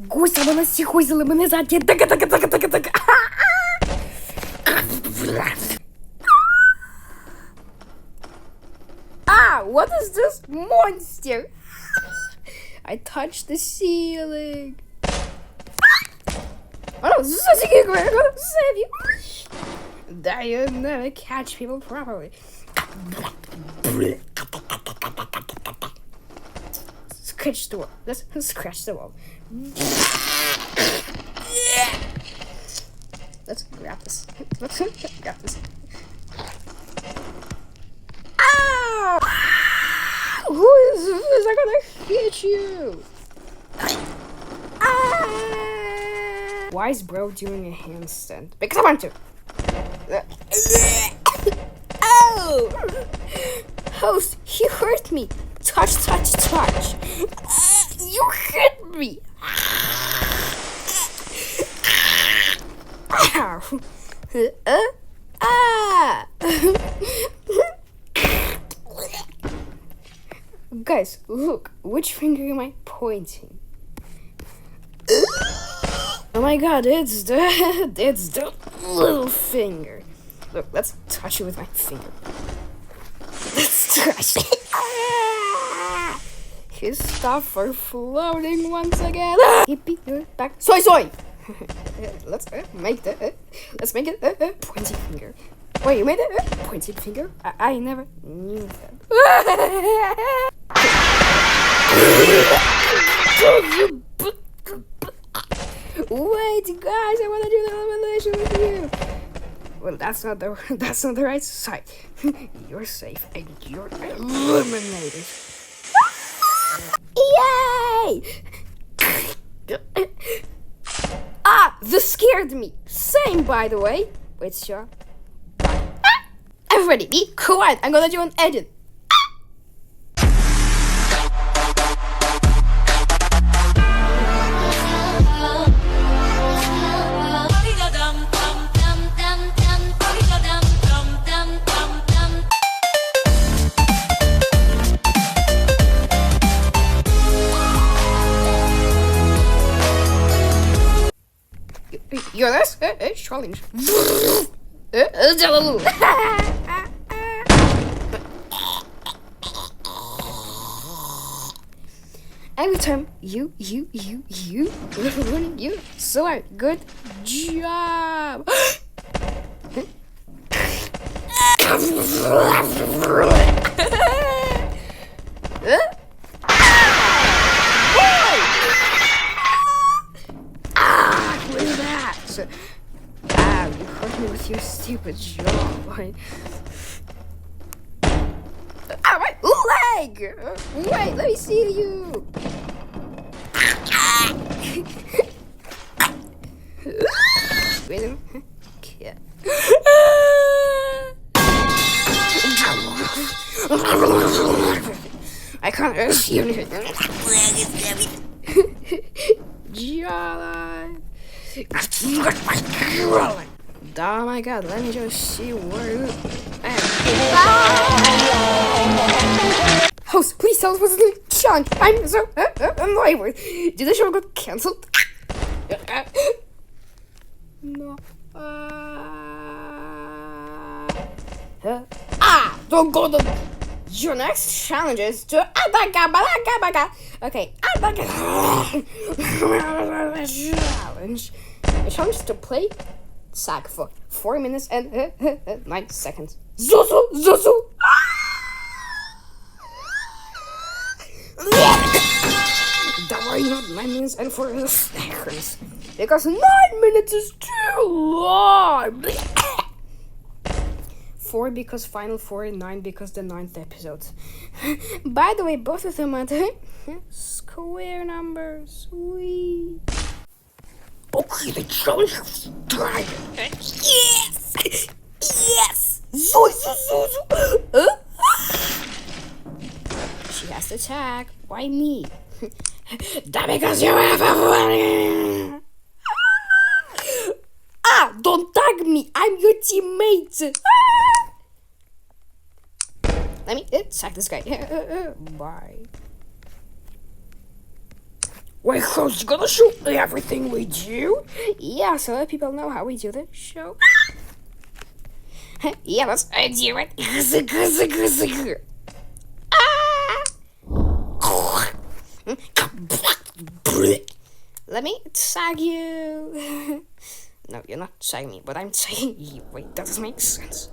Гуся мене сіхузили, мене заді. Ah, what is this monster? I touched the ceiling. Oh no, this is a secret. I'm gonna save you. That you never catch people properly. Scratch the wall. Let's scratch the wall. Let's grab this. Let's grab this. Ow! Who is this? I'm gonna hit you. Ah! Why is bro doing a handstand? Because I want to. Oh! Host, you hurt me. Touch, touch, touch. You hit me. Ow. Guys, look. Which finger am I pointing? Oh my god, it's the little finger. Look, let's touch it with my finger. Let's touch it. His stuff are floating once again. Hippie, back. Soy, soy. Let's make it pointy finger. Wait, you made it pointy finger? I never knew that. Wait, guys, I want to do the elimination with you. Well, that's not the right side. You're safe and you're eliminated. Yay! Ah, this scared me. Same, by the way. Wait, sure. Everybody, be quiet. I'm gonna do an edit. You're this challenge. Every time you so good job. You hurt me with your stupid jaw. My leg! Wait, let me see you. Wait a minute. Yeah. I can't see you. Jawline. Oh my god, let me just see where Host, please tell us what's the challenge. I'm so annoyed. Did the show got cancelled? No. Don't go to your next challenge is to okay, challenge. The challenge is to play sack for 4 minutes and 9 seconds. Zuzu. Don't worry, not 9 minutes and 4 seconds. Because 9 minutes is too long. 4 because final 4, 9 because the 9th episode. By the way, both of them are the square numbers. Sweet. Okay, the challenge has started. Yes! She has to tag. Why me? That because you have a funny. Don't tag me. I'm your teammate. Let me tag this guy. Bye. We're gonna show everything we do. Yeah, so let people know how we do the show. Yeah, let's do it. Let me tag you. No, you're not tagging me, but I'm tagging you. Wait, that doesn't make sense.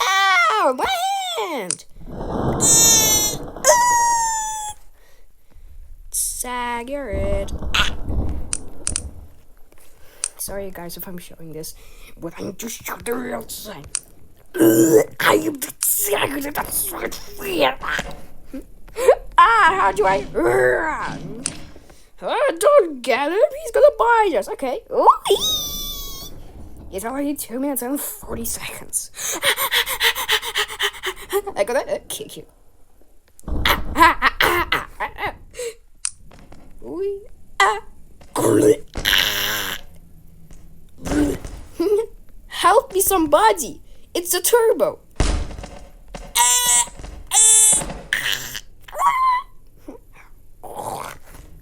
Ow, my hand! Tagger it. Sorry guys if I'm showing this, but I'm just showing the real thing. I am the Tagger, that's right. How do I run? Don't get him, he's gonna bite us. Okay. It's already 2 minutes and 40 seconds. I gotta kick you. Help me somebody! It's a turbo!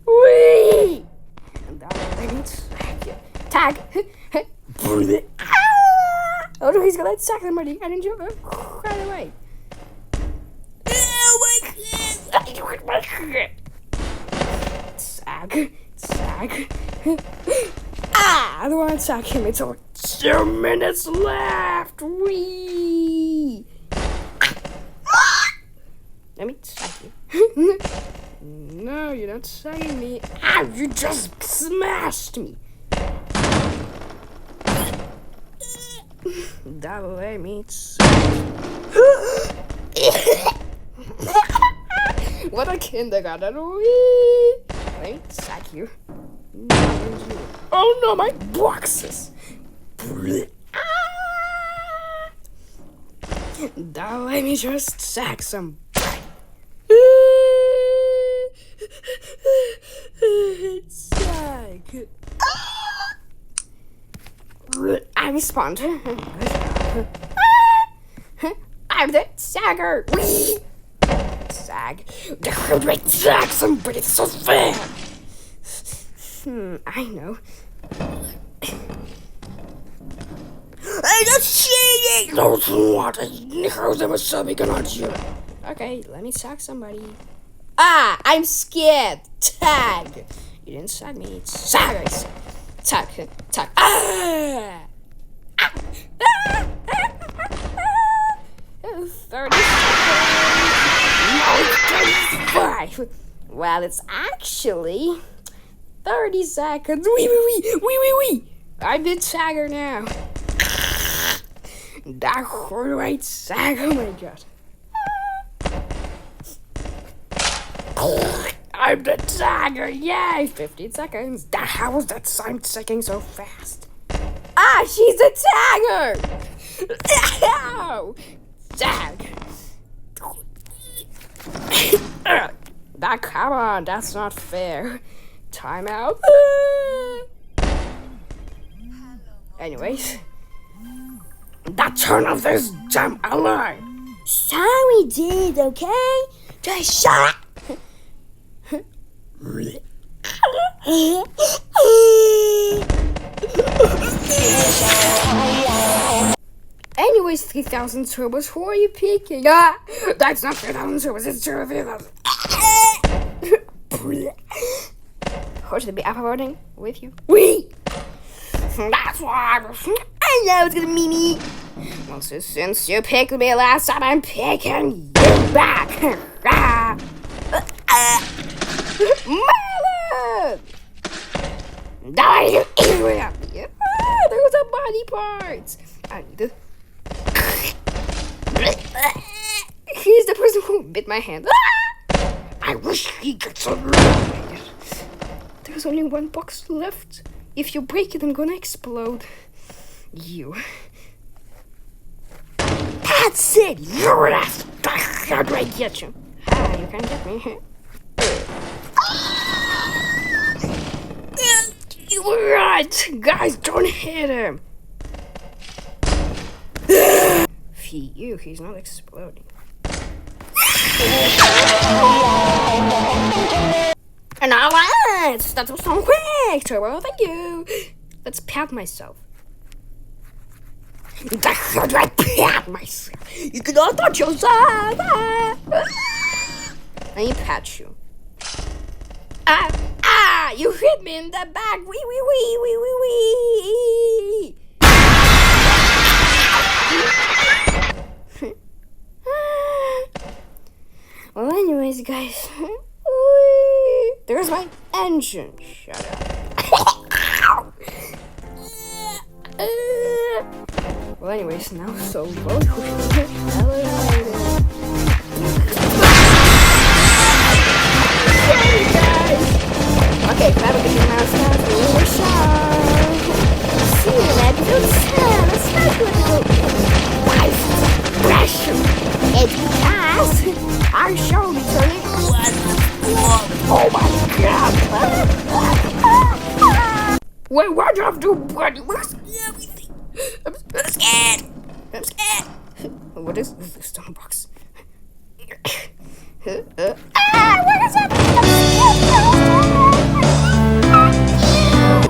Wee! Tag! Oh no, he's gonna attack somebody! I didn't jump right away! Sag. I don't want to attack him. It's only 2 minutes left. Wee. Let me attack you. No, you're not attacking me. Ow, you just smashed me. That'll let me. What a kindergarten. Wee. Let me attack you. Oh no, my boxes! Now let me just sack some. Sack. I respond. I'm the sagger. Sag. Sag somebody so fair. I know. I just cheating! Don't want to know there was something on you. Okay, let me tag somebody. I'm scared. Tag. You didn't tag me. Tag. Tag. 30 seconds. No, it's 35. Well, it's actually 30 seconds. Wee. I'm the tagger now. That right tag. Oh my god. I'm the tagger. Yay. 15 seconds. How was that time ticking so fast? She's the tagger. Ow. Tag. Come on. That's not fair. Time out. Anyways, that turn off this damn alarm. Sorry, dude. Okay, just shut up. Anyways, 3,000 turbos. Who are you picking? That's not 3,000 turbos. It's 3,000. Who should be uploading with you? That's why I know it's gonna be me. Well, since you picked me last time, I'm picking you back. Melon! Die, you idiot! There's a body part. I need to. He's the person who bit my hand. I wish he gets eliminated. There's only one box left. If you break it, I'm gonna explode. You. That's it! You're last. How do I get you? You can't get me. Right! Guys, don't hit him. Ew, he's not exploding. And now let's start with some quick turbo. Thank you. Let's pat myself. The hell do I pat myself? You cannot touch yourself. Let me pat you. You hit me in the back. Wee. Well, anyways, guys. There's my engine. Shut up. Well, anyways, now so roller coaster. Okay, have a good mouse now. See you in episode 10. Let's start with life pressure. It's because our show returning. Oh my god! Wait, why do I have to do bloody everything? I'm scared. What is this stone box? What is it?